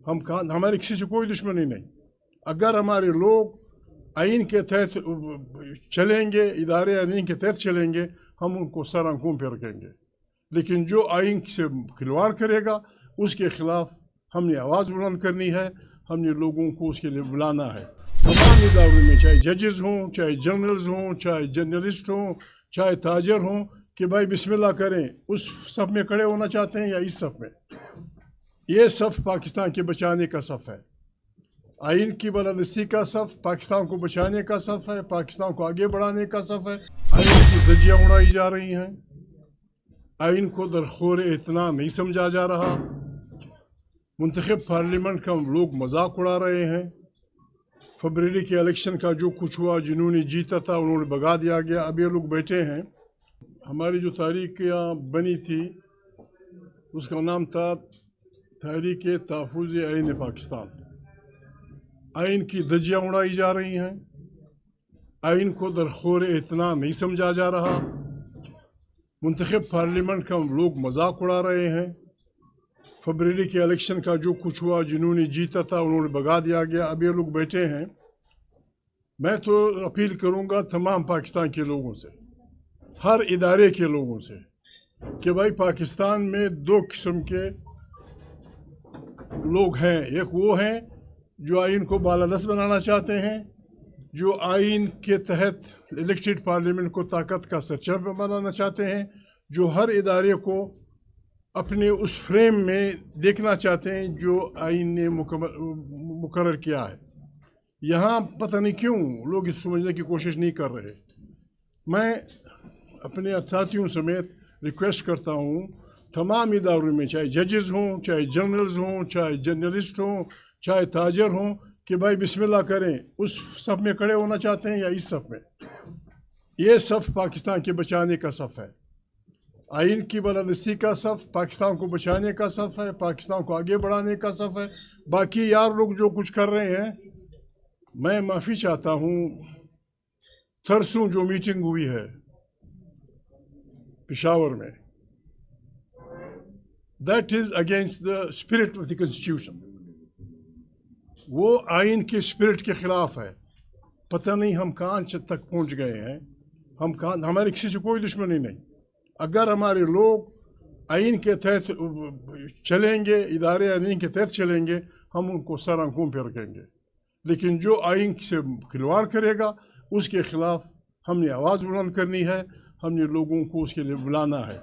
हमारी किसी से कोई दुश्मनी नहीं। अगर हमारे लोग आइन के तहत चलेंगे, इदारे आइन के तहत चलेंगे, हम उनको सर आंखों पे रखेंगे। लेकिन जो आइन से खिलवाड़ करेगा उसके खिलाफ हमने आवाज़ बुलंद करनी है, हमने लोगों को उसके लिए बुलाना है। तमाम इदारों में, चाहे जजेस हों, चाहे जर्नल्स हों, चाहे जर्नलिस्ट हों, चाहे ताजर हों, कि भाई बिस्मिल्लाह करें, उस सफ़ में खड़े होना चाहते हैं या इस सफ़ में। ये सफ़ पाकिस्तान के बचाने का सफ़ है, आइन की बलदस्ती का सफ़ पाकिस्तान को बचाने का सफ़ है, पाकिस्तान को आगे बढ़ाने का सफ़ है। आइन की धज्जियाँ उड़ाई जा रही हैं, आइन को दरखोर इतना नहीं समझा जा रहा। मुंतखब पार्लियामेंट का लोग मजाक उड़ा रहे हैं। फरवरी के इलेक्शन का जो कुछ हुआ, जिन्होंने जीता था उन्होंने भगा दिया गया, अब ये लोग बैठे हैं। हमारी जो तारीख यहाँ बनी थी उसका नाम था तहरीक तहफ़्फ़ुज़ आइन पाकिस्तान। आइन की धज्जियाँ उड़ाई जा रही हैं, आइन को दरखोर इतना नहीं समझा जा रहा। मुंतखब पार्लियामेंट का लोग मजाक उड़ा रहे हैं। फरवरी के इलेक्शन का जो कुछ हुआ, जिन्होंने जीता था उन्होंने भगा दिया गया, अब ये लोग बैठे हैं। मैं तो अपील करूंगा तमाम पाकिस्तान के लोगों से, हर इदारे के लोगों से, कि भाई पाकिस्तान में दो किस्म के लोग हैं। एक वो हैं जो आइन को बालादस्त बनाना चाहते हैं, जो आइन के तहत इलेक्टेड पार्लियामेंट को ताकत का सरचर बनाना चाहते हैं, जो हर इदारे को अपने उस फ्रेम में देखना चाहते हैं जो आइन ने मुकर्रर किया है। यहाँ पता नहीं क्यों लोग इस समझने की कोशिश नहीं कर रहे। मैं अपने साथियों समेत रिक्वेस्ट करता हूँ तमाम इदारों में, चाहे जजेस हों, चाहे जर्नल्स हों, चाहे जर्नलिस्ट हों, चाहे ताजर हों, कि भाई बिस्मिल्लाह करें, उस सफ़ में खड़े होना चाहते हैं या इस सफ़ में। ये सफ़ पाकिस्तान के बचाने का सफ़ है, आइन की बलदस्ती का सफ़ पाकिस्तान को बचाने का सफ़ है, पाकिस्तान को आगे बढ़ाने का सफ़ है। बाकी यार लोग जो कुछ कर रहे हैं, मैं माफ़ी चाहता हूँ। परसों जो मीटिंग हुई है पेशावर में, that is against the spirit of the constitution. वो आइन के स्पिरिट के ख़िलाफ़ है। पता नहीं हम कहाँ तक पहुँच गए हैं, हम कहाँ, हमारी किसी से कोई दुश्मनी नहीं। अगर हमारे लोग आइन के तहत चलेंगे, इदारे आइन के तहत चलेंगे, हम उनको सर आंखों पे रखेंगे। लेकिन जो आइन से खिलवाड़ करेगा उसके ख़िलाफ़ हमने आवाज़ बुलंद करनी है, हमने लोगों को उसके लिए बुलाना है।